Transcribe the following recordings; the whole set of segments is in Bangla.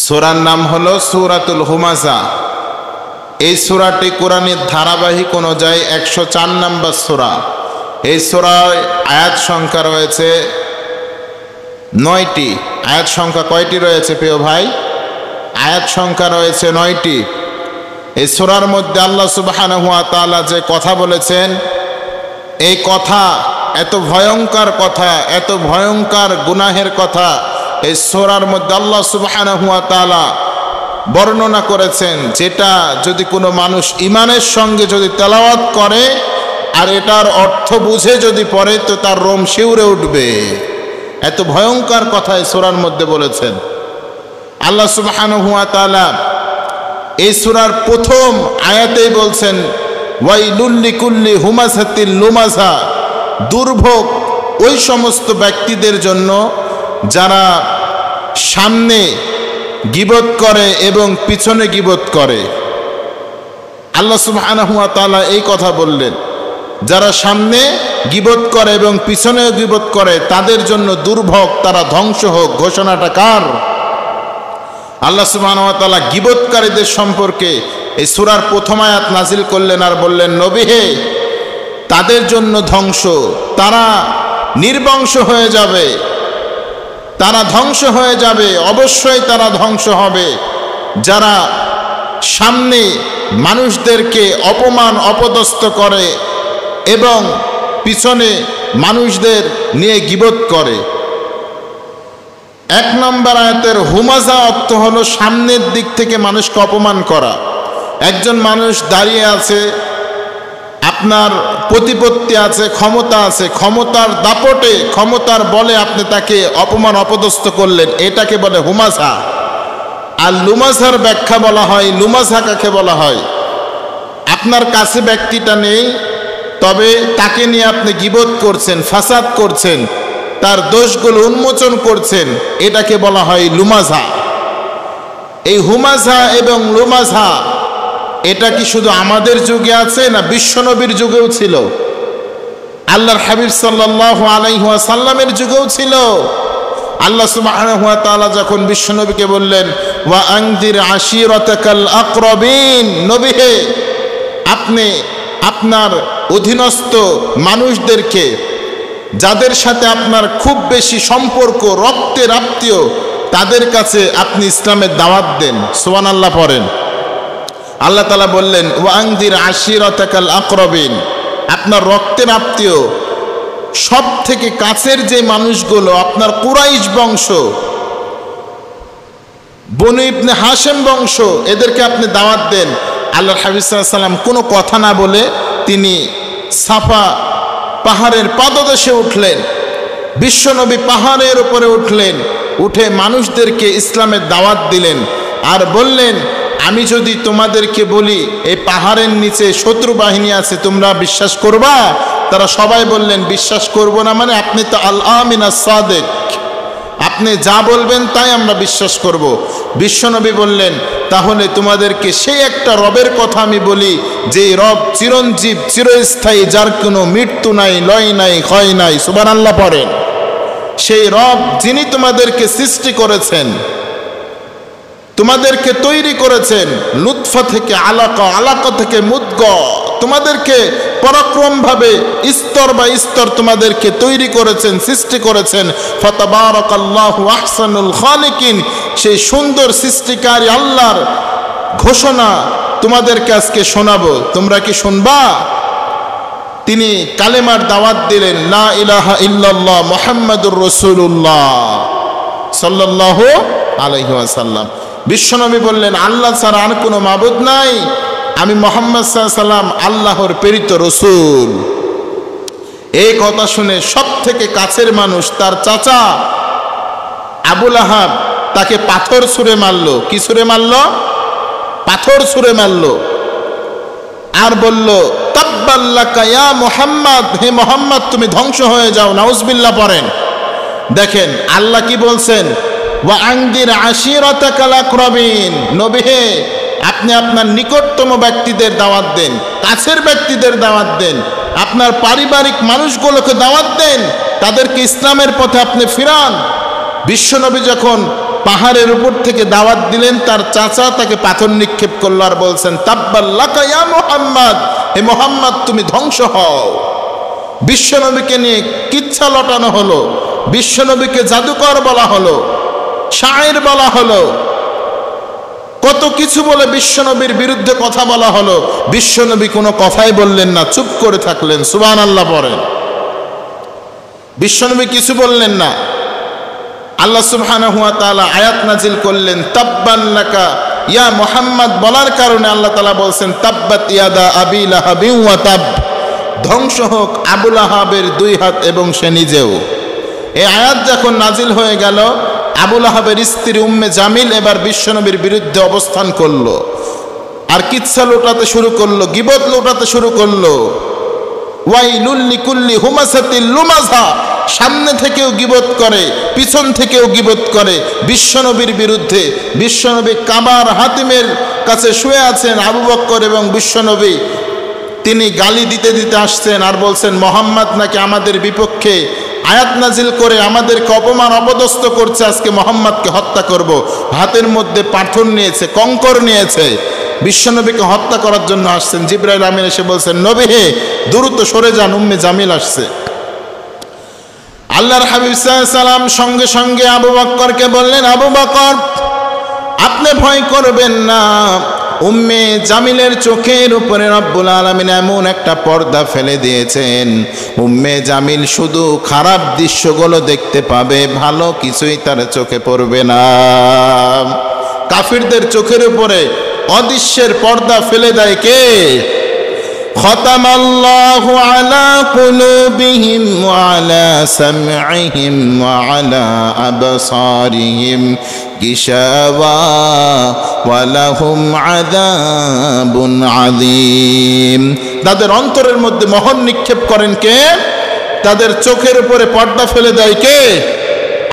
সূরার নাম হলো সূরাতুল হুমাযা। এই সূরাটি কোরআনের ধারাবাহিক অনুযায়ী 104 নম্বর সূরা। এই সূরায় আয়াত সংখ্যা রয়েছে 9টি। আয়াত সংখ্যা কয়টি রয়েছে প্রিয় ভাই? আয়াত সংখ্যা রয়েছে 9টি। এই সূরার মধ্যে আল্লাহ সুবহানাহু ওয়া তাআলা যে কথা বলেছেন, এই কথা এত ভয়ঙ্কর কথা, এত ভয়ঙ্কর গুনাহের কথা এই সূরার মধ্যে আল্লাহ সুবহানাহু ওয়া তাআলা বর্ণনা করেছেন, যেটা যদি কোনো মানুষ ঈমানের সঙ্গে যদি তেলাওয়াত করে আর এটার অর্থ বুঝে যদি পড়ে তো তার রোম শিউরে উঠবে। এত ভয়ঙ্কর কথা এই সূরার মধ্যে বলেছেন আল্লাহ সুবহানাহু ওয়া তাআলা। এই সূরার প্রথম আয়াতেই বলছেন ওয়াইলুল লিকুল্লি হুমাযাতিল লুমাযা, দুর্ভোগ ওই সমস্ত ব্যক্তিদের জন্য যারা সামনে গীবত করে এবং পিছনে গীবত করে। আল্লাহ সুবহানাহু ওয়া তাআলা এই কথা বললেন, যারা সামনে গীবত করে এবং পিছনেও গীবত করে তাদের জন্য দুর্ভোগ, তারা ধ্বংস হোক। ঘোষণাটা কার? আল্লাহ সুবহানাহু ওয়া তাআলা গীবতকারীদের সম্পর্কে এই সূরার প্রথম আয়াত নাজিল করলেন আর বললেন, নবী হে, তাদের জন্য ধ্বংস, তারা নির্বংশ হয়ে যাবে, তারা ধ্বংস হয়ে যাবে, অবশ্যই তারা ধ্বংস হবে যারা সামনে মানুষদেরকে অপমান অপদস্থ করে এবং পিছনে মানুষদের নিয়ে গীবত করে। 1 নম্বর আয়াতের হুমাযা অর্থ হলো সামনের দিক থেকে মানুষকে অপমান করা। একজন মানুষ দাঁড়িয়ে আছে, আপনার প্রতিপত্তি আছে, ক্ষমতা আছে, ক্ষমতার দাপটে, ক্ষমতার বলে আপনি তাকে অপমান অপদস্থ করলেন, এটাকে বলে হুমাযা। আর লুমাযার ব্যাখ্যা বলা হয়, লুমাযা কাকে বলা হয়? আপনার কাছে ব্যক্তিটা নেই, তবে তাকে নিয়ে আপনি গীবত করছেন, ফাসাদ করছেন, তার দোষগুলো উন্মোচন করছেন, এটাকে বলা হয় লুমাযা। এই হুমাযা এবং লুমাযা এটা কি শুধু আমাদের যুগে আছে না বিশ্বনবীর যুগেও ছিল? আল্লাহর হাবিব সাল্লাল্লাহু আলাইহি ওয়াসাল্লামের যুগেও ছিল। আল্লাহ সুবহানাহু ওয়া তাআলা যখন বিশ্বনবীকে বললেন ওয়া আনজির আশিরাতাকাল আকরাবিন, নবী হে, আপনি আপনার অধীনস্থ মানুষদেরকে, যাদের সাথে আপনার খুব বেশি সম্পর্ক, রক্তের আত্মীয়, তাদের কাছে আপনি ইসলামের দাওয়াত দেন। সুবহানাল্লাহ পড়েন। আল্লাহ তাআলা বললেন ওয়া আনজির আশিরাতাকাল আকরাবিন, আপনার রক্তের আত্মীয়, সব থেকে কাছের যে মানুষগুলো, আপনার কুরাইশ বংশ, বনু ইবনে হাশেম বংশ, এদেরকে আপনি দাওয়াত দেন। আল্লাহর হাবিব সাল্লাল্লাহু আলাইহি ওয়াসাল্লাম কোনো কথা না বলে তিনি সাফা পাহাড়ের পাদদেশে উঠলেন। বিশ্বনবী পাহাড়ের উপরে উঠলেন, উঠে মানুষদেরকে ইসলামের দাওয়াত দিলেন আর বললেন, আমি যদি তোমাদেরকে বলি এই পাহাড়ের নিচে শত্রু বাহিনী আছে, তোমরা বিশ্বাস করবা? তারা সবাই বললেন, বিশ্বাস করব না মানে? আপনি তো আল আমিন আস সাদিক, আপনি যা বলবেন তাই আমরা বিশ্বাস করব। বিশ্বনবী বললেন, তাহলে তোমাদেরকে সেই একটা রবের কথা আমি বলি, যে রব চিরঞ্জীব, চিরস্থায়ী, যার কোনো মৃত্যু নাই, লয় নাই, ক্ষয় নাই। সুবহানাল্লাহ পড়েন। সেই রব যিনি তোমাদেরকে সৃষ্টি করেছেন, তোমাদেরকে তৈরি করেছেন লুৎফা থেকে আলাকা, আলাকা থেকে মুদগা, তোমাদেরকে পরাক্রমভাবে স্তর বা স্তর তোমাদেরকে তৈরি করেছেন, সৃষ্টি করেছেন। ফাতাবারাকাল্লাহু আহসানুল খালিকিন, সেই সুন্দর সৃষ্টিকারী আল্লাহর ঘোষণা তোমাদেরকে আজকে শোনাবো, তোমরা কি শুনবা? তিনি কালেমার দাওয়াত দিলেন, লা ইলাহা ইল্লাল্লাহ মুহাম্মাদুর রাসূলুল্লাহ সাল্লাল্লাহু আলাইহি ওয়াসাল্লাম। বিশ্বনবী বললেন, আল্লাহ ছাড়া আর কোনো মাবুদ নাই, আমি মুহাম্মদ সাল্লাল্লাহু আলাইহি ওয়াসাল্লাম আল্লাহর প্রেরিত রাসূল। এই কথা শুনে সব থেকে কাছের মানুষ, তার চাচা আবু লাহাব, তাকে পাথর ছুঁড়ে মারল। কি ছুঁড়ে মারল? পাথর ছুঁড়ে মারল আর বলল, তাব্বাল্লাকা ইয়া মুহাম্মদ, হে মুহাম্মদ তুমি ধ্বংস হয়ে যাও। নাউজুবিল্লাহ পড়েন। দেখেন আল্লাহ কি বলছেন, ওয়া আনজির আশিরাতাকাল আকরাবিন, নবী হে, আপনি আপনার নিকটতম ব্যক্তিদের দাওয়াত দেন, কাছের ব্যক্তিদের দাওয়াত দেন, আপনার পারিবারিক মানুষগুলোকে দাওয়াত দেন, তাদেরকে ইসলামের পথে আপনি ফিরান। বিশ্বনবী যখন পাহাড়ের উপর থেকে দাওয়াত দিলেন, তার চাচা তাকে পাথর নিক্ষেপ করলো আর বলছেন, তাব্বাল্লাকা ইয়া মুহাম্মদ, হে মুহাম্মদ তুমি ধ্বংস হও। বিশ্বনবীকে নিয়ে কিচ্ছা লটানো হলো, বিশ্বনবীকে জাদুকর বলা হলো, শায়ের বলা হলো, কত কিছু বলে বিশ্বনবীর বিরুদ্ধে কথা বলা হলো। বিশ্বনবী কোনো কথাই বললেন না, চুপ করে থাকলেন। সুবহানাল্লাহ পড়েন। বিশ্বনবী কিছু বললেন না। আল্লাহ সুবহানাহু ওয়া তাআলা আয়াত নাজিল করলেন, তাব্বান লাকা ইয়া মুহাম্মদ বলার কারণে আল্লাহ তাআলা বলছেন, তাব্বাত ইয়াদা আবি লাহাবিন ওয়া তাব, ধ্বংস হোক আবু লাহাবের দুই হাত এবং সে নিজেও। এই আয়াত যখন নাজিল হয়ে গেল, আবু লাহাবের স্ত্রী উম্মে জামিল এবার বিশ্বনবীর বিরুদ্ধে অবস্থান করলো, আর কিচ্ছা লোটাতে শুরু করলো, গীবত লোটাতে শুরু করলো। ওয়াইলুল লিকুল্লি হুমাসাতিল লুমাযা, সামনে থেকেও গীবত করে, পিছন থেকেও গীবত করে বিশ্বনবীর বিরুদ্ধে। বিশ্বনবী কাবার হাতিমের কাছে শুয়ে আছেন আবু বকর এবং বিশ্বনবী, তিনি গালি দিতে দিতে আসছেন আর বলছেন, মুহাম্মদ নাকি আমাদের বিপক্ষে আয়াত নাজিল করে আমাদেরকে অপমান অপদস্থ করছে, আজকে মুহাম্মদকে হত্যা করব। হাতের মধ্যে পাথর নিয়েছে, কঙ্কর নিয়েছে, বিশ্বনবীকে হত্যা করার জন্য আসছেন। জিবরাইল আমিন এসে বলছেন, নবী হে দ্রুত সরে যান, উম্মে জামিল আসছে। আল্লাহর হাবিব সাল্লাল্লাহু আলাইহি সাল্লাম সঙ্গে সঙ্গে আবু বকরকে বললেন, আবু বকর আপনি ভয় করবেন না, উম্মে জামিলের চোখের উপরে রব্বুল আলামিন এমন একটা পর্দা ফেলে দিয়েছেন, উম্মে জামিল শুধু খারাপ দৃশ্যগুলো দেখতে পাবে, ভালো কিছুই তার চোখে পড়বে না। কাফিরদের চোখের উপরে অদৃশ্যের পর্দা ফেলে দেয় কে? খতামাল্লাহু আলা কুলুবিহিম ওয়া আলা সামঈহিম ওয়া আলা আবসারিহিম গিশাওয়া ওয়া লাহুম আযাবুন আযীম। তাদের অন্তরের মধ্যে মোহর নিক্ষেপ করেন কে? তাদের চোখের উপরে পর্দা ফেলে দেয় কে?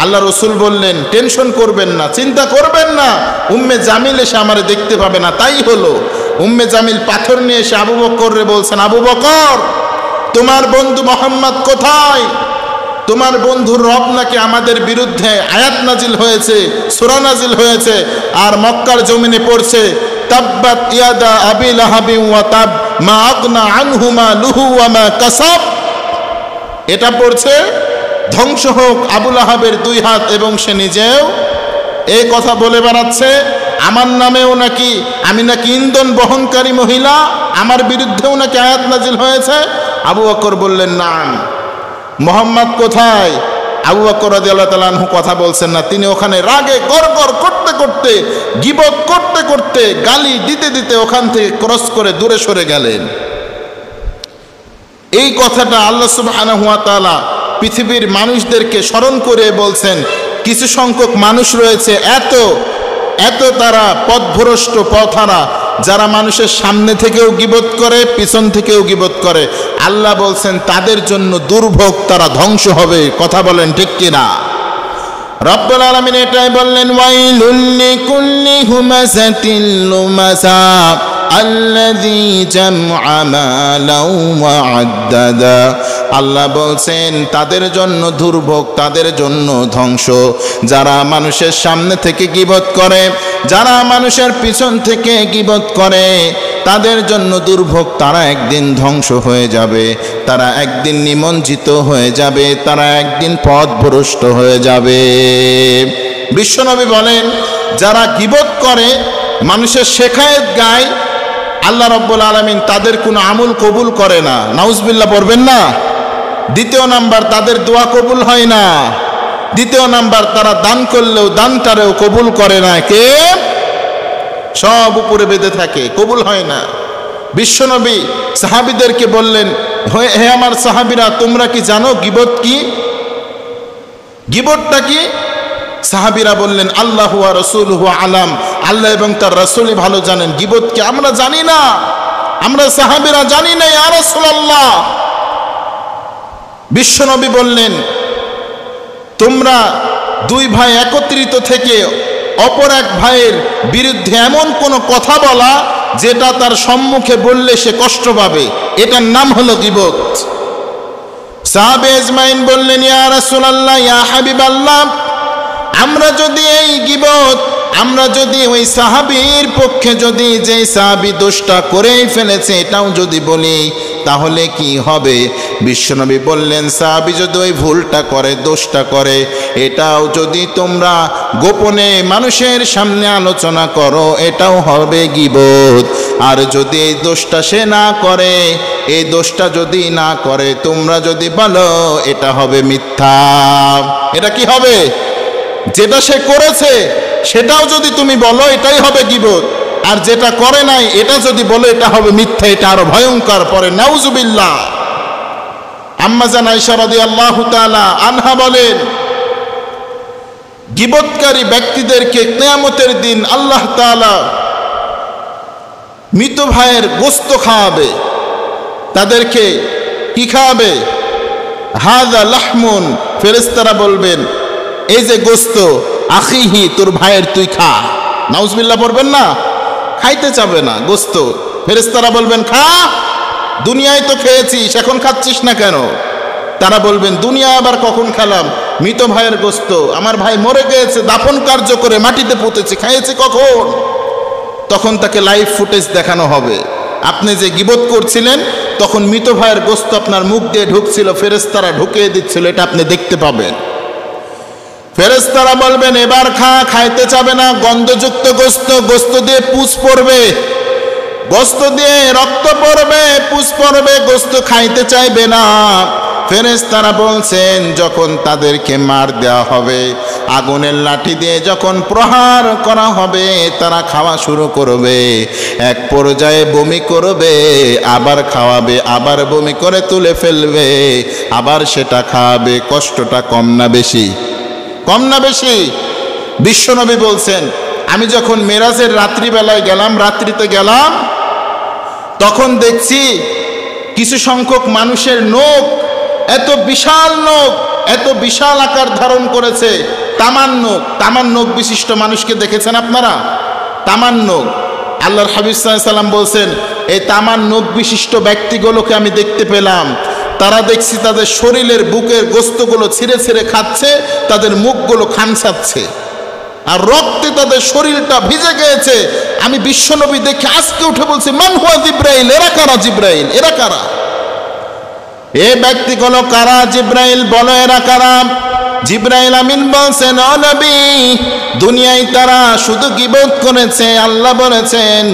আল্লাহ রসুল বললেন, টেনশন করবেন না, চিন্তা করবেন না, উম্মে জামিল এসে আমারে দেখতে পাবে না। তাই হলো, উম্মে জামিল পাথর নিয়ে এসে আবু বকররে বলছেন, আবু বকর তোমার বন্ধু মুহাম্মদ কোথায়? তোমার বন্ধুর রব নাকি আমাদের বিরুদ্ধে আয়াত নাজিল হয়েছে, সূরা নাজিল হয়েছে, আর মক্কার জমিনে পড়ছে, তাব্বাত ইয়াদা আবি লাহাবিন ওয়া তাব মা আগনা আনহু মালুহু ওয়া মা কাসাব। এটা পড়ছে, ধ্বংস হোক আবু লাহাবের দুই হাত এবং সে নিজেও। এই কথা বলে বেড়াচ্ছে, আমার নামেও নাকি, আমি নাকি ইন্ধন বহনকারী মহিলা, আমার বিরুদ্ধেও নাকি আয়াত নাজিল হয়েছে। আবু বকর বললেন, না। মুহাম্মদ কোথায়? আবু বকর রাদিয়াল্লাহু তাআলা আনহু কথা বলছেন না, তিনি ওখানে রাগে গড়গড় করতে করতে, গীবত করতে করতে, গালি দিতে দিতে ওখান থেকে ক্রস করে দূরে সরে গেলেন। এই কথাটা আল্লাহ সুবহানাহু ওয়া তাআলা পৃথিবীর মানুষদেরকে স্মরণ করে বলছেন, কিছু সংখ্যক মানুষ রয়েছে এত এত তারা পথভ্রষ্ট পথহারা, যারা মানুষের সামনে থেকেও গীবত করে, পিছন থেকেও গীবত করে। আল্লাহ বলছেন তাদের জন্য দুর্ভোগ, তারা ধ্বংস হবে। কথা বলেন ঠিক কিনা? রব্বুল আলামিন এটাই বললেন, ওয়াইলুল লিকুল্লি হুমাযাতিল লুমাযা আল্লাযী জামআ মালাও ওয়া আদ্দাদা। আল্লাহ বলছেন তাদের জন্য দুর্ভোগ, তাদের জন্য ধ্বংস, যারা মানুষের সামনে থেকে গীবত করে, যারা মানুষের পিছন থেকে গীবত করে, তাদের জন্য দুর্ভোগ। তারা একদিন ধ্বংস হয়ে যাবে, তারা একদিন নিমজ্জিত হয়ে যাবে, তারা একদিন পথভ্রষ্ট হয়ে যাবে। বিশ্বনবী বলেন, যারা গীবত করে, মানুষের শেখায়েত গায়, আল্লাহ রাব্বুল আলামিন তাদের কোনো আমল কবুল করে না। নাউজুবিল্লাহ পড়বেন না? দ্বিতীয় নাম্বার, তাদের দোয়া কবুল হয় না। দ্বিতীয় নাম্বার, তারা দান করলেও দানটারেও কবুল করে না। কে? সব উপরে বেঁধে থাকে, কবুল হয় না। বিশ্বনবী সাহাবীদেরকে বললেন, হে আমার সাহাবীরা, তোমরা কি জানো গীবত কি? গীবতটা কি? সাহাবীরা বললেন, আল্লাহু ওয়া রাসূলুহু আলাম, আল্লাহ এবং তার রাসূলই ভালো জানেন। গীবত কি? আমরা জানি না, আমরা সাহাবীরা জানি না ইয়া রাসূলুল্লাহ। বিশ্বনবী বললেন, তোমরা দুই ভাই একত্রিত থেকে অপর এক ভাইয়ের বিরুদ্ধে এমন কোনো কথা বলা যেটা তার সম্মুখে বললে সে কষ্ট পাবে, এটার নাম হলো গীবত। সাহাবে আজমাইন বললেন, ইয়া রাসূলুল্লাহ, ইয়া হাবিবাল্লাহ, আমরা যদি এই গীবত, আমরা যদি ওই সাহাবীর পক্ষে যদি যে সাহাবী দোষটা করেই ফেলেছে এটাও যদি বলি, তাহলে কি হবে? বিশ্বনবী বললেন, সাহাবী যদি ওই ভুলটা করে, দোষটা করে, এটাও যদি তোমরা গোপনে মানুষের সামনে আলোচনা করো, এটাও হবে গীবত। আর যদি এই দোষটা সে না করে, এই দোষটা যদি না করে, তোমরা যদি বলো, এটা হবে মিথ্যা। এটা কি হবে? যেটা সে করেছে সেটাও যদি তুমি বলো, এটাই হবে গীবত। আর যেটা করে নাই এটা যদি বলো, এটা হবে মিথ্যা। এটা আরো ভয়ঙ্কর। পরে নাউজুবিল্লাহ। আম্মা জান আয়েশা রাদিয়াল্লাহু তাআলা আনহা বলেন, গীবতকারী ব্যক্তিদেরকে কিয়ামতের দিন আল্লাহ তাআলা মৃত ভাইয়ের গোশত খাওয়াবে। তাদেরকে কি খাওয়াবে? হাযা লাহমুন। ফেরেশতারা বলবেন, এই যে গোশত, আখিহি, তোর ভাইয়ের, তুই খা। নাউজুবিল্লাহ পড়বেন না? খাইতে চাবে না গোশত। ফেরেশতারা বলবেন, খা, দুনিয়ায় তো খেয়েছিস, এখন খাচ্ছিস না কেন? তারা বলবেন, দুনিয়ায় আবার কখন খেলাম? মৃত ভাইয়ের গোশত, আমার ভাই মরে গিয়েছে, দাফন কার্য করে মাটিতে পুঁতেছি, খাইয়েছি কখন? তখন তাকে লাইভ ফুটেজ দেখানো হবে। আপনি যে গীবত করছিলেন তখন মৃত ভাইয়ের গোশত আপনার মুখ দিয়ে ঢুকছিল, ফেরেশতারা ঢুকিয়ে দিচ্ছিল, এটা আপনি দেখতে পাবেন। ফেরেশতারা বলবেন, এবার খা। খাইতে চাবে না। গন্ধযুক্ত গোশত, গোশত দিয়ে পুষ পড়বে, গোশত দিয়ে রক্ত পড়বে, পুষ পড়বে, গোশত খাইতে চাইবে না। ফেরেশতারা বলছেন, যখন তাদেরকে মার দেওয়া হবে, আগুনের লাঠি দিয়ে যখন প্রহার করা হবে, তারা খাওয়া শুরু করবে। এক পর্যায়ে বমি করবে, আবার খাওয়াবে, আবার বমি করে তুলে ফেলবে, আবার সেটা খাওয়াবে। কষ্টটা কম না বেশি? কম না বেশি? বিশ্বনবী বলছেন, আমি যখন মেরাজের রাত্রিবেলায় গেলাম, রাত্রিতে গেলাম, তখন দেখছি কিছু সংখ্যক মানুষের নখ, এত বিশাল নখ, এত বিশাল আকার ধারণ করেছে। তামান নখ, তামান নখ বিশিষ্ট মানুষকে দেখেছেন আপনারা? তামান নখ। আল্লাহর হাবিব সাল্লাল্লাহু আলাইহি ওয়াসাল্লাম বলছেন, এই তামান নখ বিশিষ্ট ব্যক্তিগুলোকে আমি দেখতে পেলাম। তারা দেখছি তাদের শরীরের বুকের গোস্তগুলো ছিঁড়ে ছিঁড়ে খাচ্ছে, তাদের মুখগুলো খামচাচ্ছে, আর রক্তে তাদের শরীরটা ভিজে গিয়েছে। আমি বিশ্বনবী দেখে আজকে উঠে বলছি, মান হুয়া জিব্রাইল? এরা কারা? জিব্রাইল, এরা কারা? এ ব্যক্তিগুলো কারা? জিব্রাইল বলো, এরা কারা? জিব্রাইল আমিন বলছেন, ও নবী, দুনিয়ায় তারা শুধু গীবত করেছে। আল্লাহ বলেছেন,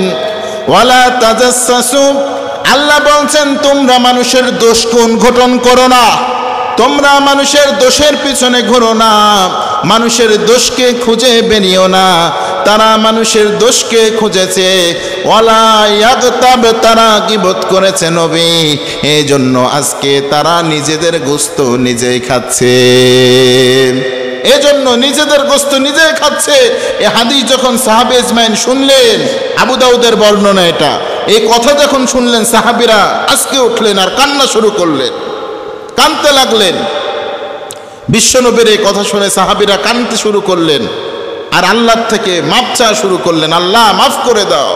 ওয়ালা তাজাসসু, আল্লাহ বলছেন, তোমরা মানুষের দোষ ঘটন করো না, তোমরা মানুষের দোষের পিছনে ঘোরো না, মানুষের দোষকে খুঁজে বেরিও না। তারা মানুষের দোষকে খুঁজেছে। ওয়ালা ইয়াগতাব, তারা গীবত করেছে নবী, এই জন্য আজকে তারা নিজেদের গোশত নিজেই খাচ্ছে। এজন্য নিজেদের গোশত নিজেই খাচ্ছে। এই হাদিস যখন সাহাবে ইজমাইন শুনলেন, আবু দাউদের বর্ণনা এটা, এই কথা যখন শুনলেন সাহাবীরা আজকে উঠলেন আর কান্না শুরু করলেন, কাঁদতে লাগলেন। বিশ্বনবীর এই কথা শুনে সাহাবীরা কাঁদতে শুরু করলেন আর আল্লাহর থেকে মাফ চাওয়া শুরু করলেন, আল্লাহ মাফ করে দাও।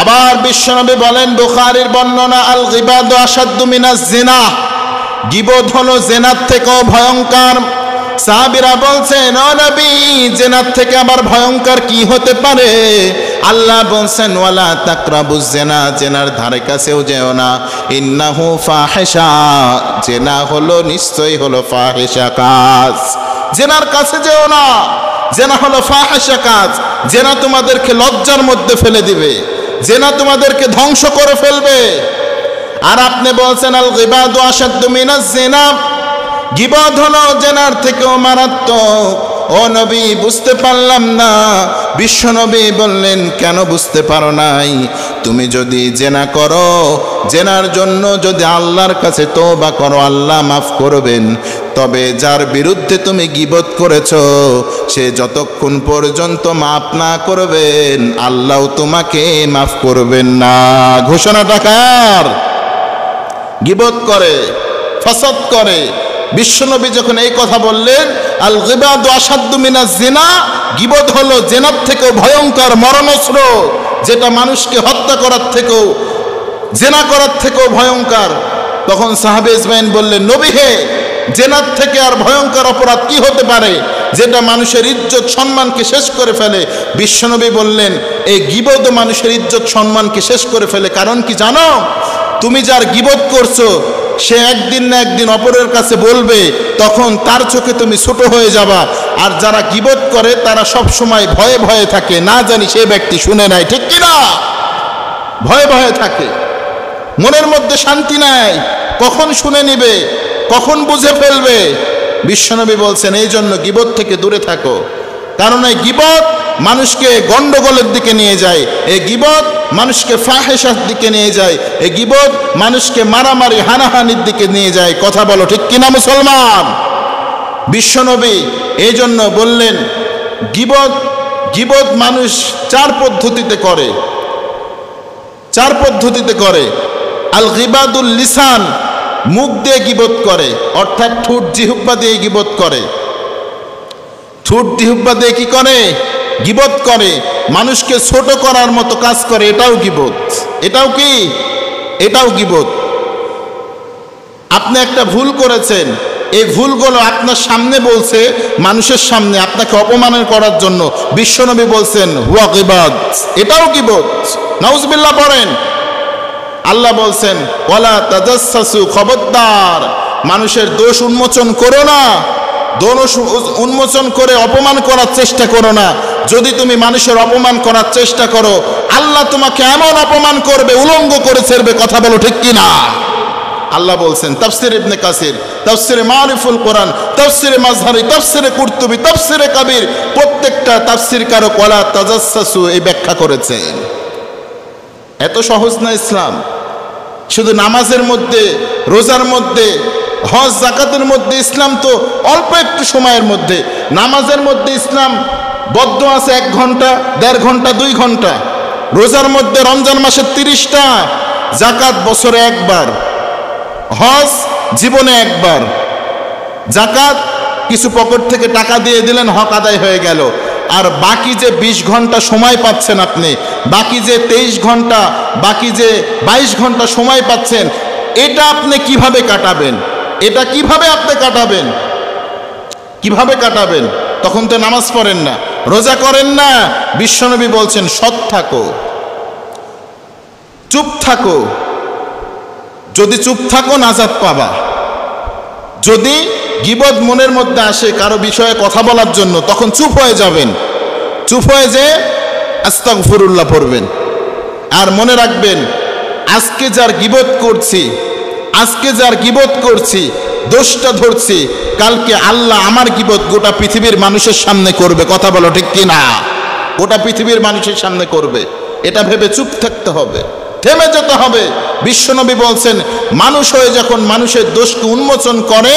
আবার বিশ্বনবী বলেন, বুখারীর বর্ণনা, আল গিবাদু আশাদ্দু মিনাজ জিনা, গীবত হলো জেনার থেকেও ভয়ঙ্কর। সাহাবীরা বলছেন, ও নবী, জেনার থেকে আবার ভয়ঙ্কর কি হতে পারে? আল্লাহ বলছেন, ওয়ালা তাকরাবুজ জিনা, জেনার ধারে কাছেও যেও না, ইন্নাহু ফাহিশা, জেনা হলো নিশ্চয়ই হলো ফাহিশা কাজ। জেনার কাছে যেও না, জেনা হলো ফাহিশা কাজ। জেনা তোমাদেরকে লজ্জার মধ্যে ফেলে দিবে, জেনা তোমাদেরকে ধ্বংস করে ফেলবে। আর আপনি বলছেন, আল গিবাদু আশাদ্দু মিনাজ জিনা, গীবত হলো জেনার থেকেও মারাত্মক। ও নবী, বুঝতে পারলাম না। বিশ্বনবী বললেন, কেন বুঝতে পারো নাই? তুমি যদি জেনা করো, জেনার জন্য যদি আল্লাহর কাছে তওবা করো, আল্লাহ মাফ করবেন। তবে যার বিরুদ্ধে তুমি গীবত করেছো, সে যতক্ষণ পর্যন্ত মাফ না করবেন, আল্লাহ তোমাকে মাফ করবেন না। ঘোষণাটা কার? গীবত করে, ফাসাদ করে। বিশ্বনবী যখন এই কথা বললেন, আল গিবাদু আশাদ্দু মিনাজ জিনা, গীবত হলো জেনার থেকেও ভয়ঙ্কর মরণস্র, যেটা মানুষকে হত্যা করার থেকেও, জেনা করার থেকেও ভয়ঙ্কর। তখন সাহাবে ইজমাইন বললেন, নবী হে, জেনার থেকে আর ভয়ঙ্কর অপরাধ কি হতে পারে? যেটা মানুষের ইজ্জত সম্মানকে শেষ করে ফেলে। বিশ্বনবী বললেন এই গীবত মানুষের ইজ্জত সম্মানকে শেষ করে ফেলে। কারণ কি জানো? তুমি যার গীবত করছো সে একদিন না একদিন অপরের কাছে বলবে, তখন তার চোখে তুমি ছোট হয়ে যাবা। আর যারা গীবত করে তারা সব সময় ভয়ে ভয়ে থাকে, না জানি সে ব্যক্তি শুনে নাই, ঠিক কিনা? ভয়ে ভয়ে থাকে, মনের মধ্যে শান্তি নাই, কখন শুনে নিবে, কখন বুঝে ফেলবে। বিশ্বনবী বলছেন এই জন্য গীবত থেকে দূরে থাকো। কারণ এই গীবত মানুষকে গন্ডগোলের দিকে নিয়ে যায়, এই গীবত মানুষকে ফাহেশার দিকে নিয়ে যায়, এই গীবত মানুষকে মারামারি হানাহানির দিকে নিয়ে যায়। কথা বলো ঠিক কিনা মুসলমান? বিশ্বনবী এই জন্য বললেন গীবত মানুষ চার পদ্ধতিতে করে, চার পদ্ধতিতে করে। আল গিবাদুল লিসান, মুখ দিয়ে গীবত করে, অর্থাৎ ঠোঁট জিহ্বা দিয়ে গীবত করে। ঠোঁট জিহ্বা দিয়ে কি করে? গীবত করে, মানুষকে ছোট করার মতো কাজ করে, এটাও গীবত। এটাও কি? এটাও গীবত। আপনি একটা ভুল করেছেন, এই ভুলগুলো আপনার সামনে বলছে, মানুষের সামনে আপনাকে অপমানের করার জন্য। বিশ্বনবী বলছেন হুয়া গীবাত, এটাও গীবত। নাউজুবিল্লাহ পড়েন। আল্লাহ বলছেন ওয়ালা তাজাসসু, খবরদার মানুষের দোষ উন্মোচন করো না, দোষ উন্মোচন করে অপমান করার চেষ্টা করো না। যদি তুমি মানুষের অপমান করার চেষ্টা করো, আল্লাহ তোমাকে এমন অপমান করবে, উলঙ্গ করে ছেড়বে। কথা বলো ঠিক কিনা? আল্লাহ বলছেন তাফসির ইবনে কাসির, তাফসিরে মারিফুল কোরআন, তাফসিরে মাজহারি, তাফসিরে কুরতুবী, তাফসিরে কাবীর, প্রত্যেকটা তাফসির কারক ওয়ালা তাজাসসু এই ব্যাখ্যা করেছেন। এত সহজ না ইসলাম। শুধু নামাজের মধ্যে, রোজার মধ্যে, হজ যাকাতের মধ্যে ইসলাম তো অল্প একটু সময়ের মধ্যে। নামাজের মধ্যে ইসলাম বদ্ধ আছে 1 ঘন্টা, 1.5 ঘন্টা, 2 ঘন্টা। রোজার মধ্যে রমজান মাসের 30টা, যাকাত বছরে একবার, হজ জীবনে একবার। যাকাত কিছু পকেট থেকে টাকা দিয়ে দিলেন, হক আদায় হয়ে গেল। আর বাকি যে 20 ঘন্টা সময় পাচ্ছেন আপনি, বাকি যে 23 ঘন্টা, বাকি যে 22 ঘন্টা সময় পাচ্ছেন, এটা আপনি কিভাবে কাটাবেন? এটা কিভাবে আপনি কাটাবেন? কিভাবে কাটাবেন? তখন তো নামাজ পড়েন না, রোজা করেন না। বিশ্বনবী বলছেন সৎ থাকো, চুপ থাকো। যদি চুপ থাকো নাজাত পাবা। যদি গীবত মনের মধ্যে আসে কারো বিষয়ে কথা বলার জন্য, তখন চুপ হয়ে যাবেন। চুপ হয়ে যে আস্তাগফিরুল্লাহ পড়বেন। আর মনে রাখবেন, আজকে যার গীবত করছি, আজকে যার গীবত করছি, দোষটা ধরছি, কালকে আল্লাহ আমার গীবত গোটা পৃথিবীর মানুষের সামনে করবে। কথা বলো ঠিক কিনা? গোটা পৃথিবীর মানুষের সামনে করবে। এটা ভেবে চুপ থাকতে হবে, থেমে যেতে হবে। বিশ্বনবী বলছেন মানুষ হয়ে যখন মানুষের দোষকে উন্মোচন করে,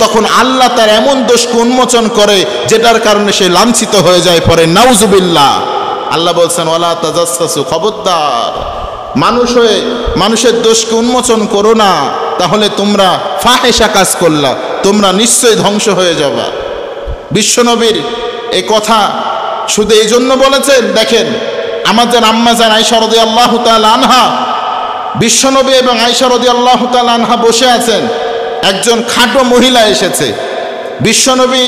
তখন আল্লাহ তার এমন দোষকে উন্মোচন করে যেটার কারণে সে লাঞ্ছিত হয়ে যায়। পরে নাউজুবিল্লাহ। আল্লাহ বলছেন ওয়ালা তাজাসসু, খবরদার মানুষ হয়ে মানুষের দোষকে উন্মোচন করো না, তাহলে তোমরা ফাহেশা কাজ করলা, তোমরা নিশ্চয়ই ধ্বংস হয়ে যাবা। বিশ্বনবীর এই কথা শুধু এই জন্য বলেছেন, দেখেন আমাদের আম্মা জান আয়েশা রাদিয়াল্লাহু তাআলা আনহা, বিশ্বনবী এবং আয়েশা রাদিয়াল্লাহু তাআলা আনহা বসে আছেন। একজন খাটো মহিলা এসেছে, বিশ্বনবী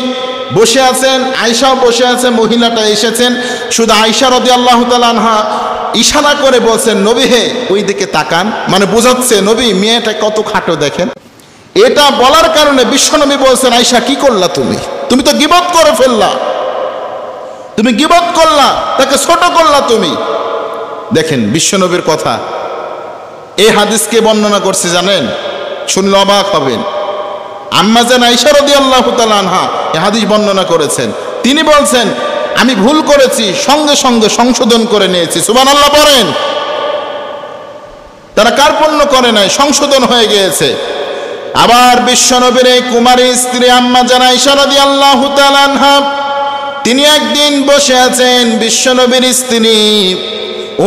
বসে আছেন, আয়েশাও বসে আছে। মহিলাটা এসেছেন, শুধু আয়েশা রাদিয়াল্লাহু তাআলা আনহা ইশারা করে বলছেন নবী হে ওই দিকে তাকান, মানে বোঝাচ্ছে নবী মেয়েটা কত খাটো দেখেন। এটা বলার কারণে বিশ্বনবী বলছেন আয়েশা কি করলা তুমি? তুমি তো গীবত করে ফেললা, তুমি গীবত করলা, তাকে ছোট করলা তুমি। দেখেন বিশ্বনবীর কথা। এই হাদিসকে বর্ণনা করছে জানেন, শুনলে অবাক হবেন। আম্মা জান আয়েশা রাদিয়াল্লাহু তাআলা আনহা এই হাদিস বর্ণনা করেছেন। তিনি বলছেন আমি ভুল করেছি, সঙ্গে সঙ্গে সংশোধন করে নিয়েছি। সুবহানাল্লাহ পড়েন। তারা কার্পণ্য করে নাই, সংশোধন হয়ে গিয়েছে। আবার বিশ্বনবীর এই কুমারী স্ত্রী আম্মা জান আয়েশা রাদিয়াল্লাহু তাআলা আনহা, তিনি একদিন বসে আছেন। বিশ্বনবীর স্ত্রী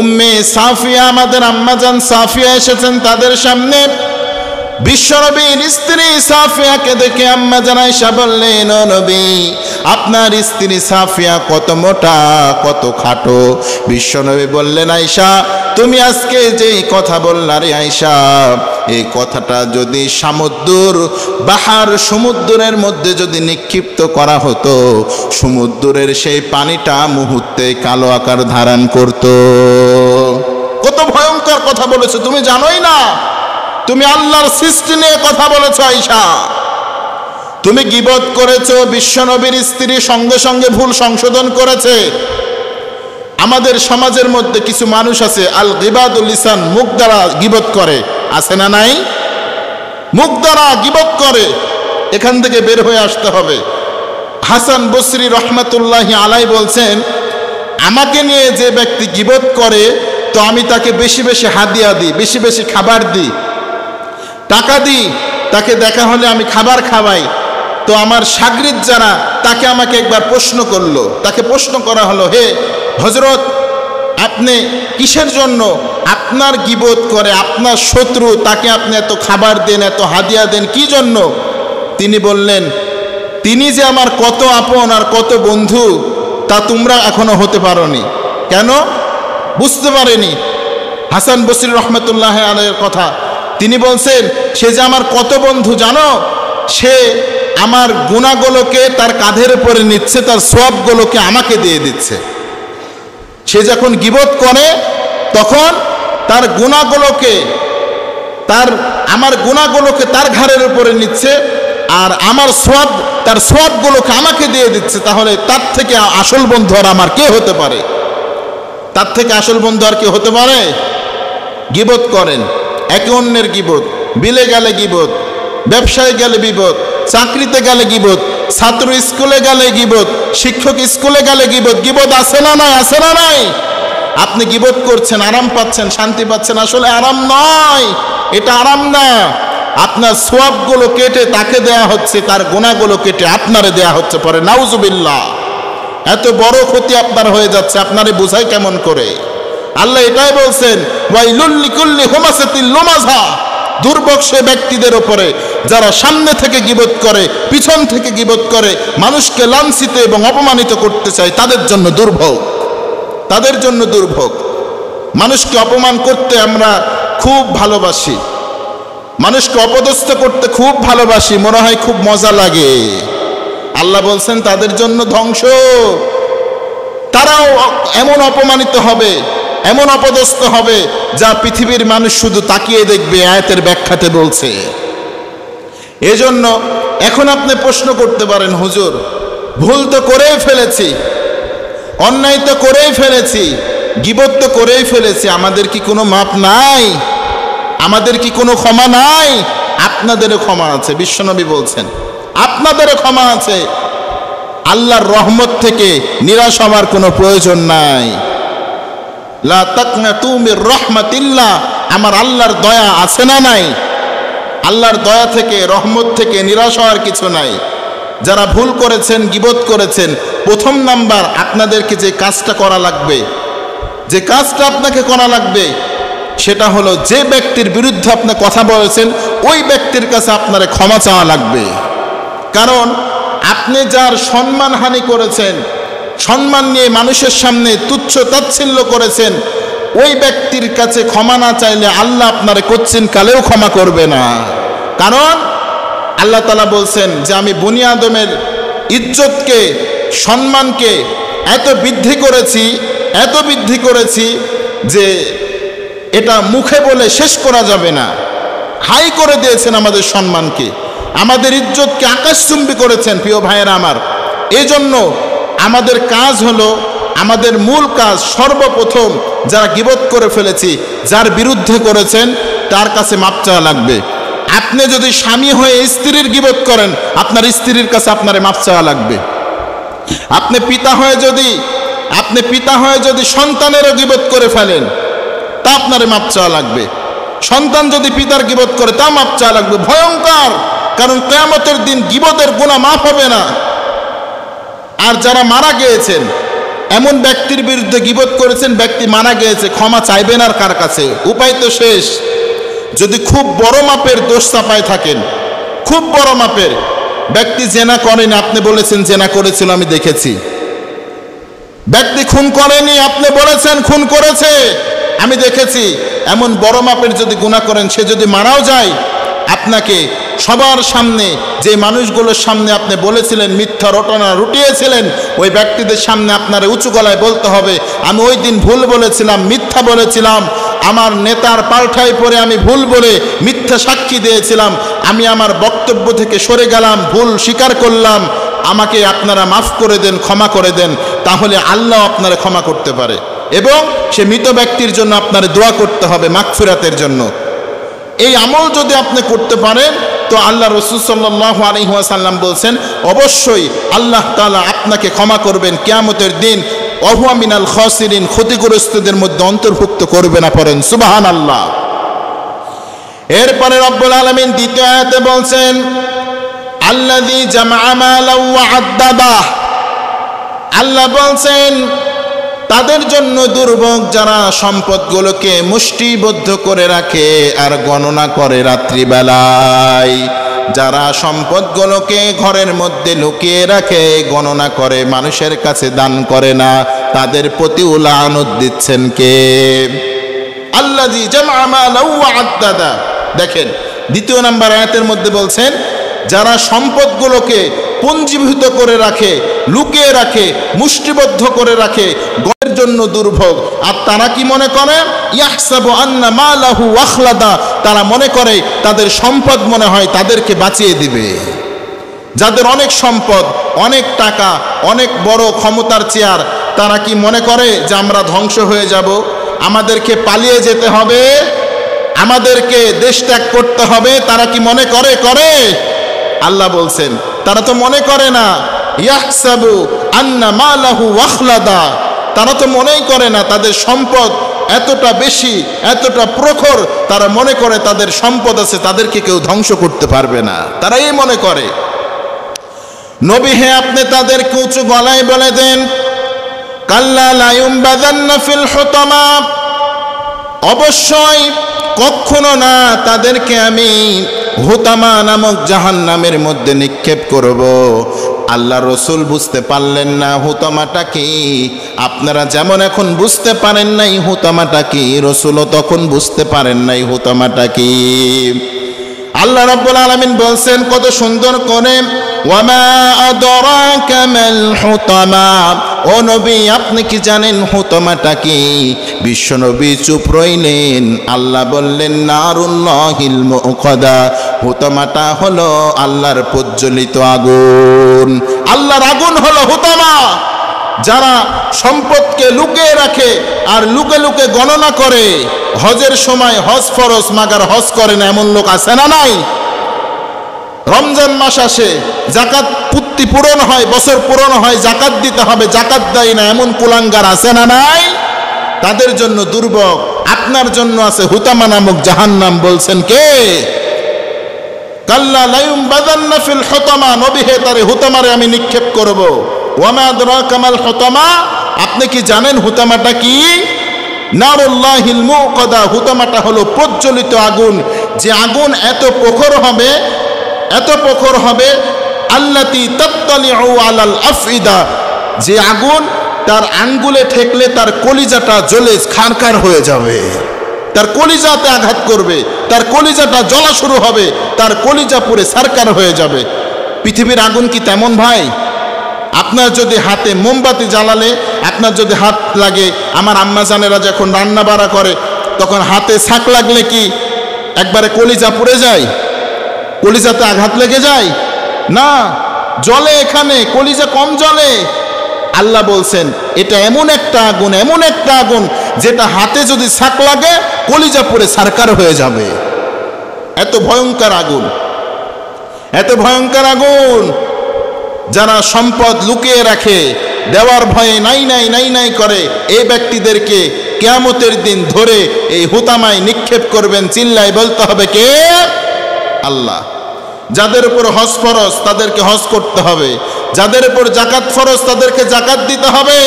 উম্মে সাফিয়া, আমাদের আম্মা জান সাফিয়া এসেছেন তাদের সামনে। বিশ্বনবীর স্ত্রী সাফিয়াকে দেখে আম্মা জান আয়েশা বললেন, ও নবী, আপনার স্ত্রী সাফিয়া কত মোটা, কত খাটো। বিশ্বনবী বললেন, আয়েশা, তুমি আজকে যেই কথা বললা রে আয়েশা, এই কথাটা যদি সমুদ্রের মধ্যে যদি নিক্ষিপ্ত করা হতো, সমুদ্রের সেই পানিটা মুহূর্তে কালো আকার ধারণ করত। কত ভয়ঙ্কর কথা বলেছো, তুমি জানোই না? তুমি আল্লাহর সৃষ্টি নিয়ে কথা বলেছো আয়েশা। তুমি গীবত করেছো, বিশ্বনবীর স্ত্রী সঙ্গে সঙ্গে ভুল সংশোধন করেছে। আমাদের সমাজের মধ্যে কিছু মানুষ আছে, আল গিবাদুল লিসান, মুখ দ্বারা গীবত করে, আছে না নাই? মুখ দ্বারা গীবত করে, এখান থেকে বের হয়ে আসতে হবে। হাসান বসরি রহমাতুল্লাহি আলাইহি বলছেন, আমাকে নিয়ে যে ব্যক্তি গীবত করে, তো আমি তাকে বেশি বেশি হাদিয়া দিই, বেশি বেশি খাবার দিই, টাকা দিই, তাকে দেখা হলে আমি খাবার খাওয়াই। তো আমার শাগরিদ যারা, তাকে আমাকে একবার প্রশ্ন করলো, তাকে প্রশ্ন করা হলো, হে হযরত, আপনি কিসের জন্য আপনার গীবত করে আপনার শত্রু, তাকে আপনি এত খাবার দেন, এত হাদিয়া দেন, কি জন্য? তিনি বললেন, তিনি যে আমার কত আপন আর কত বন্ধু, তা তোমরা এখনো হতে পারোনি। কেন? বুঝতে পারেনি। হাসান বসরি রহমতুল্লাহ আলাইহির কথা, তিনি বলছেন, সে যে আমার কত বন্ধু জানো, সে আমার গুনাহগুলোকে তার কাঁধের উপরে নিচ্ছে, তার সওয়াবগুলোকে আমাকে দিয়ে দিচ্ছে। সে যখন গীবত করে তখন তার গুনাহগুলোকে, আমার গুনাহগুলোকে তার ঘাড়ের উপরে নিচ্ছে, আর আমার সওয়াব, তার সওয়াবগুলোকে আমাকে দিয়ে দিচ্ছে। তাহলে তার থেকে আসল বন্ধু আর আমার কে হতে পারে? তার থেকে আসল বন্ধু আর কে হতে পারে? গীবত করেন, একে অন্যের গীবত, বিলে গেলে গীবত, ব্যবসায় গেলে গীবত, চাকরিতে গেলে গীবত, ছাত্র স্কুলে গেলে গীবত, শিক্ষক স্কুলে গেলে গীবত। গীবত আছে না নাই? আছে না নাই? আপনি গীবত করছেন, আরাম পাচ্ছেন, শান্তি পাচ্ছেন, আসলে আরাম নয়, এটা আরাম না। আপনার সওয়াবগুলো কেটে তাকে দেয়া হচ্ছে, তার গুনাহগুলো কেটে আপনারে দেয়া হচ্ছে। পরে নাউজুবিল্লাহ, এত বড় ক্ষতি আপনার হয়ে যাচ্ছে, আপনারে বোঝাই কেমন করে? আল্লাহ এটাই বলছেন, ওয়াইলুল লিকুল্লি হুমাযাতিল লুমাযা, দুর্ভোগ সে ব্যক্তিদের উপরে যারা সামনে থেকে গীবত করে, পিছন থেকে গীবত করে, মানুষকে লাঞ্ছিত এবং অপমানিত করতে চায়, তাদের জন্য দুর্ভোগ, তাদের জন্য দুর্ভোগ। মানুষকে অপমান করতে আমরা খুব ভালোবাসি, মানুষকে অপদস্থ করতে খুব ভালোবাসি, মনে হয় খুব মজা লাগে। আল্লাহ বলছেন তাদের জন্য ধ্বংস, তারাও এমন অপমানিত হবে, এমন অপদস্থ হবে, যা পৃথিবীর মানুষ শুধু তাকিয়ে দেখবে। আয়াতের ব্যাখ্যাতে বলছে। এজন্য এখন আপনি প্রশ্ন করতে পারেন, হুজুর, ভুল তো করেই ফেলেছি, অন্যায় তো করেই ফেলেছি, গীবত তো করেই ফেলেছি, আমাদের কি কোনো মাপ নাই? আমাদের কি কোনো ক্ষমা নাই? আপনাদেরও ক্ষমা আছে। বিশ্বনবী বলছেন, আপনাদেরও ক্ষমা আছে। আল্লাহর রহমত থেকে নিরাশ হওয়ার কোনো প্রয়োজন নাই। লা তাকনাতু মির রাহমাতিল্লাহ, আমার আল্লাহর দয়া আছে না নাই? আল্লাহর দয়া থেকে, রহমত থেকে নিরাশ হওয়ার কিছু নাই। যারা ভুল করেছেন, গীবত করেছেন, প্রথম নাম্বার আপনাদেরকে যে কাজটা করা লাগবে, যে কাজটা আপনাকে করা লাগবে, সেটা হলো যে ব্যক্তির বিরুদ্ধে আপনি কথা বলেছেন, ওই ব্যক্তির কাছে আপনার ক্ষমা চাওয়া লাগবে। কারণ আপনি যার সম্মানহানি করেছেন, সম্মান নিয়ে মানুষের সামনে তুচ্ছ তাচ্ছিল্য করেছেন, ওই ব্যক্তির কাছে ক্ষমা না চাইলে আল্লাহ আপনারে কোচ্ছিন কালেও ক্ষমা করবে না। কারণ আল্লাহ তাআলা বলছেন যে আমি বনি আদমের ইজ্জতকে, সম্মানকে এত বৃদ্ধি করেছি, এত বৃদ্ধি করেছি যে এটা মুখে বলে শেষ করা যাবে না। হাই করে দিয়েছেন আমাদের সম্মানকে, আমাদের ইজ্জতকে আকাশচুম্বী করেছেন। প্রিয় ভাইয়েরা আমার, এজন্য আমাদের কাজ হলো, আমাদের মূল কাজ সর্বপ্রথম যারা গীবত করে ফেলেছি, যার বিরুদ্ধে করেছেন, তার কাছে মাপ চাওয়া লাগবে। আপনি যদি স্বামী হয়ে স্ত্রীর গীবত করেন, আপনার স্ত্রীর কাছে আপনার মাপ চাওয়া লাগবে। আপনি পিতা হয়ে যদি সন্তানেরও গীবত করে ফেলেন, তা আপনার মাপ চাওয়া লাগবে। সন্তান যদি পিতার গীবত করে, তা মাপ চাওয়া লাগবে। ভয়ঙ্কর, কারণ কিয়ামতের দিন গীবতের গুনাহ মাফ হবে না। আর যারা মারা গিয়েছেন, এমন ব্যক্তির বিরুদ্ধে গীবত করেছেন, ব্যক্তি মারা গিয়েছে, ক্ষমা চাইবেন আর কার কাছে? উপায় তো শেষ। যদি খুব বড় মাপের দোষ চাপায় থাকেন, খুব বড় মাপের, ব্যক্তি জেনা করেনি, আপনি বলেছেন জেনা করেছিল, আমি দেখেছি। ব্যক্তি খুন করেনি, আপনি বলেছেন খুন করেছে, আমি দেখেছি। এমন বড় মাপের যদি গুনাহ করেন, সে যদি মারাও যায়, আপনাকে সবার সামনে, যে মানুষগুলোর সামনে আপনি বলেছিলেন মিথ্যা রটনা রুটিয়েছিলেন, ওই ব্যক্তিদের সামনে আপনারা উঁচু গলায় বলতে হবে, আমি ওই দিন ভুল বলেছিলাম, মিথ্যা বলেছিলাম, আমার নেতার পাল্টায় পরে আমি ভুল বলে মিথ্যা সাক্ষী দিয়েছিলাম, আমি আমার বক্তব্য থেকে সরে গেলাম, ভুল স্বীকার করলাম, আমাকে আপনারা মাফ করে দেন, ক্ষমা করে দেন। তাহলে আল্লাহ আপনারা ক্ষমা করতে পারে, এবং সে মৃত ব্যক্তির জন্য আপনারা দোয়া করতে হবে মাগফিরাতের জন্য। এই আমল যদি আপনি করতে পারেন, তো আল্লাহ রাসূল সাল্লাল্লাহু আলাইহি ওয়াসাল্লাম বলছেন, অবশ্যই আল্লাহ তাআলা আপনাকে ক্ষমা করবেন কিয়ামতের দিন, ওয়া মিনাল খাসিরিন, ক্ষতিগ্রস্তদের মধ্যে অন্তর্ভুক্ত করবে না। পড়েন সুবহানাল্লাহ। এরপরে রব্বুল আলামিন দ্বিতীয় আয়াতে বলছেন, আল্লাযী জামআ মালাও ওয়া আদ্দাদাহ। আল্লাহ বলছেন তাদের জন্য দুর্ভোগ যারা সম্পদগুলোকে মুষ্টিবদ্ধ করে রাখে আর গণনা করে রাত্রিবেলায়, যারা সম্পদগুলোকে ঘরের মধ্যে লুকিয়ে রাখে, গণনা করে, মানুষের কাছে দান করে না, তাদের প্রতি লানত দিচ্ছেন কে? আল্লাযী জামআ মালাও ওয়া আদ্দাদা। দেখেন দ্বিতীয় নাম্বার আয়াতের মধ্যে বলছেন, যারা সম্পদগুলোকে পুঞ্জীভূত করে রাখে, লুকিয়ে রাখে, মুষ্টিবদ্ধ করে রাখে, গণের জন্য দুর্ভোগ। আর তারা কি মনে করে? ইয়াহসাবু আন্না মালাহু আখলাদা। তারা মনে করে তাদের সম্পদ মনে হয় তাদেরকে বাঁচিয়ে দিবে। যাদের অনেক সম্পদ, অনেক টাকা, অনেক বড় ক্ষমতার চেয়ার, তারা কি মনে করে যে আমরা ধ্বংস হয়ে যাব, আমাদেরকে পালিয়ে যেতে হবে, আমাদেরকে দেশ ত্যাগ করতে হবে? তারা কি মনে করে? আল্লাহ বলছেন তারা তো মনে করে না। ইয়াহসাবু আন্না মালাহু আখলাদা। তারা তো মনেই করে না তাদের সম্পদ এতটা বেশি, এতটা প্রখর, তারা মনে করে তাদের সম্পদ আছে, তাদেরকে কেউ ধ্বংস করতে পারবে না, তারা এই মনে করে। নবী হে, আপনি তাদেরকে উঁচু গলায় বলে দেন, কাল্লা লা ইউমবাযান্না ফিল হুতামা। অবশ্যই কখনো না, তাদেরকে আমি হুতামা নামক জাহান্নামের মধ্যে নিক্ষেপ করব। আল্লাহ রসুল বুঝতে পারলেন না হুতামাটা কি। আপনারা যেমন এখন বুঝতে পারেন নাই হুতামাটা কি, রসুলও তখন বুঝতে পারেন নাই হুতামাটা কি। আল্লাহ রাব্বুল আলামিন বলছেন কত সুন্দর করে, ওয়ামা আদরাকা মাল হুতামা। ও নবী, আপনি কি জানেন হুতামাটা কি? বিশ্ব নবী চুপ রইলেন। আল্লাহ বললেন, নারুল্লাহিল মুকাদা। হুতামাটা হলো আল্লাহর প্রজ্বলিত আগুন। আল্লাহর আগুন হলো হুতামা। যারা সম্পদকে লুকিয়ে রাখে আর লুকে লুকে গণনা করে, হজের সময় হজ ফরজ মাগার হজ করে না, এমন লোক আছে না নাই? রমজান মাস আসে, জাকাত পুত্তি পূরণ হয়, বছর পূরণ হয়, জাকাত দিতে হবে, জাকাত দেয় না, এমন কুলাঙ্গার আছে না নাই? তাদের জন্য দুর্ভোগ। আপনার জন্য আছে হুতামা নামক জাহান্নাম। বলছেন কে? কাল্লা লা ইউমবাযান্না ফিল হুতামা। নবী হে, তারে হুতামারে আমি নিক্ষেপ করব। ওয়ামা আদরাকা মাল হুতামা। আপনি কি জানেন হুতামাটা কি? নারুল্লাহিল মুকাদা। হুতামাটা হলো প্রজ্বলিত আগুন। যে আগুন এত প্রখর হবে, এত প্রখর হবে, আল্লাতী তাত্তালিউ আলাল আফইদা। যে আগুন তার আঙ্গুলে ঠেকলে তার কলিজাটা জ্বলে খারখার হয়ে যাবে, তার কলিজাতে আঘাত করবে, তার কলিজাটা জ্বলা শুরু হবে, তার কলিজা পুড়ে সারকার হয়ে যাবে। পৃথিবীর আগুন কি তেমন ভাই? আপনার যদি হাতে মোমবাতি জ্বালালে আপনার যদি হাত লাগে, আমার আম্মা জানেরা যখন রান্না বাড়া করে তখন হাতে ছাক লাগলে কি একবারে কলিজা পুড়ে যায়? কলিজাতে আঘাত লেগে যায় না, জলে, এখানে কলিজা কম জ্বলে। আল্লাহ বলছেন এটা এমন একটা আগুন, এমন একটা আগুন যেটা হাতে যদি ছাক লাগে কলিজা পুড়ে সারকার হয়ে যাবে। এত ভয়ঙ্কর আগুন, এত ভয়ঙ্কর আগুন। যারা সম্পদ লুকিয়ে রাখে, দেওয়ার ভয়ে নাই নাই নাই নাই করে, এই ব্যক্তিদেরকে কিয়ামতের দিন ধরে এই হুতামায় নিক্ষেপ করবেন। চিল্লায় বলতে হবে কে? আল্লাহ। যাদের উপর হজ ফরজ তাদেরকে হজ করতে হবে, যাদের উপর জাকাত ফরজ তাদেরকে জাকাত দিতে হবে।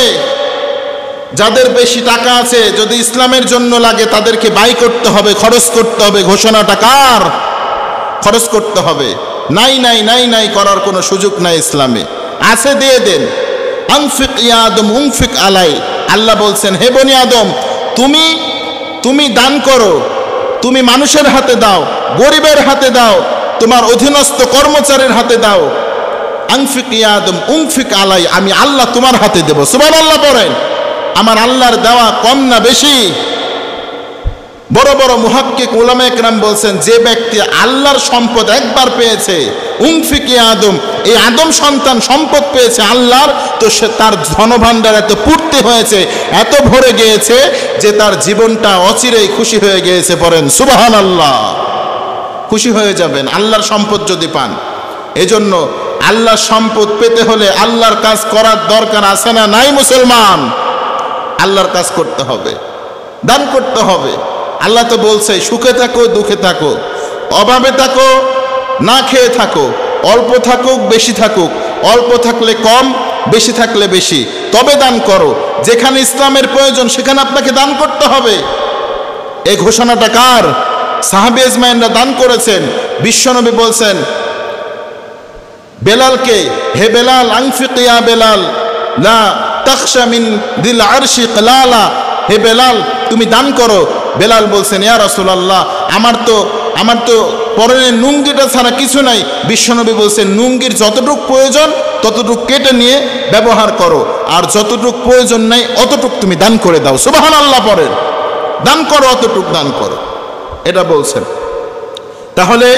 যাদের বেশি টাকা আছে, যদি ইসলামের জন্য লাগে তাদেরকে ব্যয় করতে হবে, খরচ করতে হবে। ঘোষণাটা কার? খরচ করতে হবে। নাই নাই নাই নাই করার কোনো সুযোগ নাই ইসলামে। আছে দিয়ে দেন। আনফিক ইয়া আদম উনফিক আলাই। আল্লাহ বলছেন, হে বনি আদম, তুমি দান করো, তুমি মানুষের হাতে দাও, গরিবের হাতে দাও, তোমার অধীনস্থ কর্মচারীর হাতে দাও। আনফিক ইয়া আদম উনফিক আলাই, আমি আল্লাহ তোমার হাতে দেব। সুবহানাল্লাহ পড়েন। আমার আল্লাহর দেওয়া কম না বেশি? বড় বড় মুহাক্কিক উলামায়ে কেরাম বলছেন, যে ব্যক্তি আল্লাহর সম্পদ একবার পেয়েছে, উনফিক ইয়া আদম, এই আদম সন্তান সম্পদ পেয়েছে আল্লাহর, তো সে তার ধনভাণ্ডার এত পূর্তি হয়েছে, এত ভরে গিয়েছে যে তার জীবনটা অচিরেই খুশি হয়ে গিয়েছে। পড়েন সুবহানাল্লাহ। খুশি হয়ে যাবেন আল্লাহর সম্পদ যদি পান। এজন্য আল্লাহর সম্পদ পেতে হলে আল্লাহর কাজ করার দরকার আছে না নাই? মুসলমান, আল্লাহর কাজ করতে হবে, দান করতে হবে। আল্লাহ তো বলছে, সুখে থাকো দুঃখে থাকো, অভাবে থাকো না খেয়ে থাকো, অল্প থাকুক বেশি থাকুক, অল্প থাকলে কম, বেশি থাকলে বেশি, তবে দান করো। যেখানে ইসলামের প্রয়োজন সেখানে আপনাকে দান করতে হবে। এই ঘোষণাটা কার? সাহাবী আজমাইনরা দান করেছেন। বিশ্বনবী বলছেন বেলালকে, হে বেলাল, আনফিক ইয়া বেলাল লা তাখশা মিন দিল আরশি ক্লালা। হে বেলাল, তুমি দান করো। বেলাল বলছেন, ইয়া রাসূলুল্লাহ, আমার তো পরনের নুঙ্গিটা ছাড়া কিছু নাই। বিশ্বনবী বলছেন, নুঙ্গির যতটুক প্রয়োজন ততটুক কেটে নিয়ে ব্যবহার করো, আর যতটুক প্রয়োজন নাই অতটুক তুমি দান করে দাও। সুবহানাল্লাহ পড়েন। দান করো, অতটুক দান করো, এটা বলছেন। তাহলে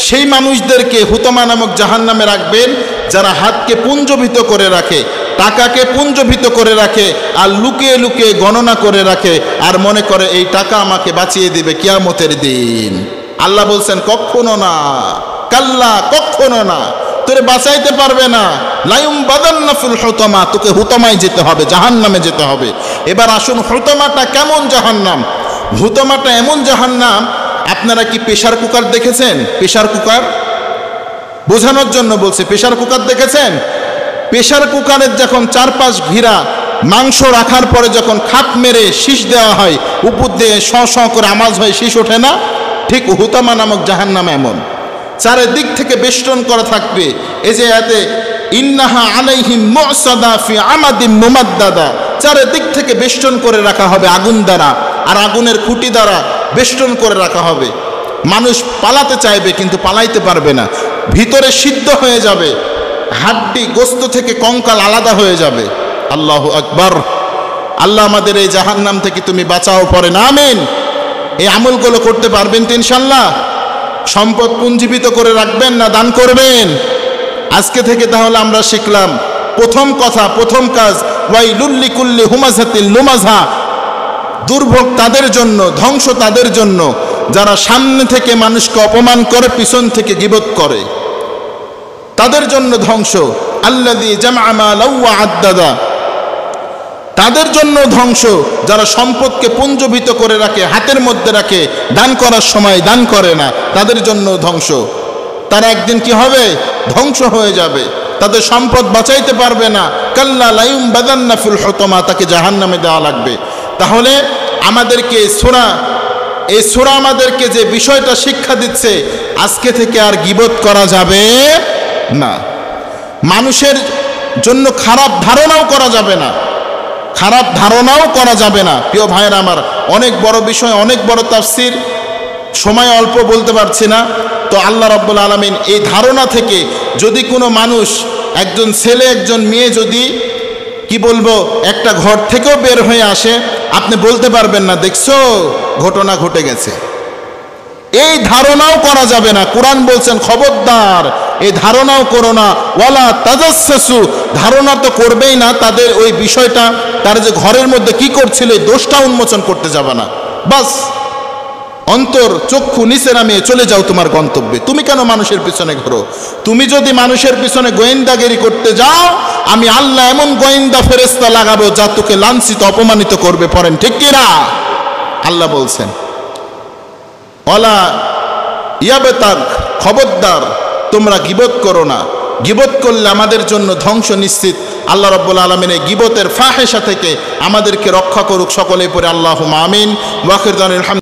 সেই মানুষদেরকে হুতমা নামক জাহান্নামে রাখবেন যারা হাতকে পুঞ্জভীত করে রাখে, টাকাকে পুঞ্জভীত করে রাখে, আর লুকিয়ে লুকিয়ে গণনা করে রাখে, আর মনে করে এই টাকা আমাকে বাঁচিয়ে দিবে কিয়ামতের দিন। আল্লাহ বলছেন, কখনো না, কাল্লা, কখনো না, তোরে বাঁচাইতে পারবে না। লায়ুম বাদান্না ফিল হুতমা, তোকে হুতমায় যেতে হবে, জাহান্নামে যেতে হবে। এবার আসুন, হুতমাটা কেমন জাহান্নাম? হুতমাটা এমন জাহান্নাম, আপনারা কি প্রেসার কুকার দেখেছেন? প্রেসার কুকার বোঝানোর জন্য বলছে, প্রেসার কুকার দেখেছেন? প্রেসার কুকারের যখন চারপাশ ঘিরা মাংস রাখার পরে যখন খাপ মেরে শীষ দেওয়া হয়, উপর দিয়ে শ শ করে আওয়াজ হয়, শীষ ওঠে না? ঠিক হুতামা নামক জাহান্নাম এমন, চারিদিক থেকে বেষ্টন করা থাকবে। এই যে এতে ইন্নাহা আলাইহিম মুসাদা ফি আমাদিম মুমাদ্দাদা, চারিদিক থেকে বেষ্টন করে রাখা হবে আগুন দ্বারা, আর আগুনের খুঁটি দ্বারা বেষ্টন করে রাখা হবে। মানুষ পালাতে চাইবে কিন্তু পালাইতে পারবে না, ভিতরে সিদ্ধ হয়ে যাবে, হাড্ডি গোস্ত থেকে কঙ্কাল আলাদা হয়ে যাবে। আল্লাহু আকবার। আল্লাহ আমাদের এই জাহান্নাম থেকে তুমি বাঁচাও, পড়েন আমিন। এই আমলগুলো করতে পারবেন তো ইনশাল্লাহ? সম্পদ পুঞ্জীবিত করে রাখবেন না দান করবেন? আজকে থেকে তাহলে আমরা শিখলাম, প্রথম কথা, প্রথম কাজ, ওয়াইলুল লিকুল্লি হুমাযাতিল লুমাযা, দুর্ভোগ তাদের জন্য, ধ্বংস তাদের জন্য যারা সামনে থেকে মানুষকে অপমান করে, পিছন থেকে গীবত করে, তাদের জন্য ধ্বংস। আল্লাযী জামআ মালাও ওয়া আদ্দাদা, তাদের জন্য ধ্বংস যারা সম্পদকে পুঞ্জভীত করে রাখে, হাতের মধ্যে রাখে, দান করার সময় দান করে না, তাদের জন্য ধ্বংস। তারা একদিন কি হবে? ধ্বংস হয়ে যাবে, তাদের সম্পদ বাঁচাইতে পারবে না। কাল্লা লায়ুম বাদান্না ফিল হুতমা, তাকে জাহান্নামে দেওয়া লাগবে। তাহলে আমাদেরকে এই সূরা আমাদেরকে যে বিষয়টা শিক্ষা দিচ্ছে, আজকে থেকে আর গীবত করা যাবে না, মানুষের জন্য খারাপ ধারণাও করা যাবে না, খারাপ ধারণাও করা যাবে না। প্রিয় ভাইয়েরা আমার, অনেক বড় বিষয়, অনেক বড় তাফসীর, সময় অল্প, বলতে পারছি না। তো আল্লাহ রাব্বুল আলামিন এই ধারণা থেকে, যদি কোনো মানুষ, একজন ছেলে একজন মেয়ে যদি কি বলবো একটা ঘর থেকেও বের হয়ে আসে, আপনি বলতে পারবেন না দেখছো ঘটনা ঘটে গেছে, এই ধারণাও করা যাবে না। কোরআন বলছেন খবরদার এই ধারণাও করো না। ওয়ালা তাজাসসু, ধারণা তো করবেই না, তাদের ওই বিষয়টা, তার যে ঘরের মধ্যে কি করছিল এই দোষটা উন্মোচন করতে যাবে না। বাস অন্তর চক্ষু নিচে নামিয়ে চলে যাও তোমার গন্তব্যে। তুমি কেন মানুষের পিছনে ঘোরো? তুমি যদি মানুষের পিছনে গোয়েন্দাগিরি করতে যাও, আমি আল্লাহ এমন গোয়েন্দা ফেরেশতা লাগাবো যা তোকে লাঞ্ছিত অপমানিত করবে। পড়েন ঠিক কিনা? আল্লাহ বলছেন ওয়ালা ইয়াবতাগ, খবরদার তোমরা গীবত করো না। গীবত করলে আমাদের জন্য ধ্বংস নিশ্চিত। আল্লাহ রাব্বুল আলামিন এই গীবতের ফাহেশা থেকে আমাদেরকে রক্ষা করুক। সকলেই পড়ে আল্লাহুম্মা আমিন। ওয়া আখিরু দাওয়ানা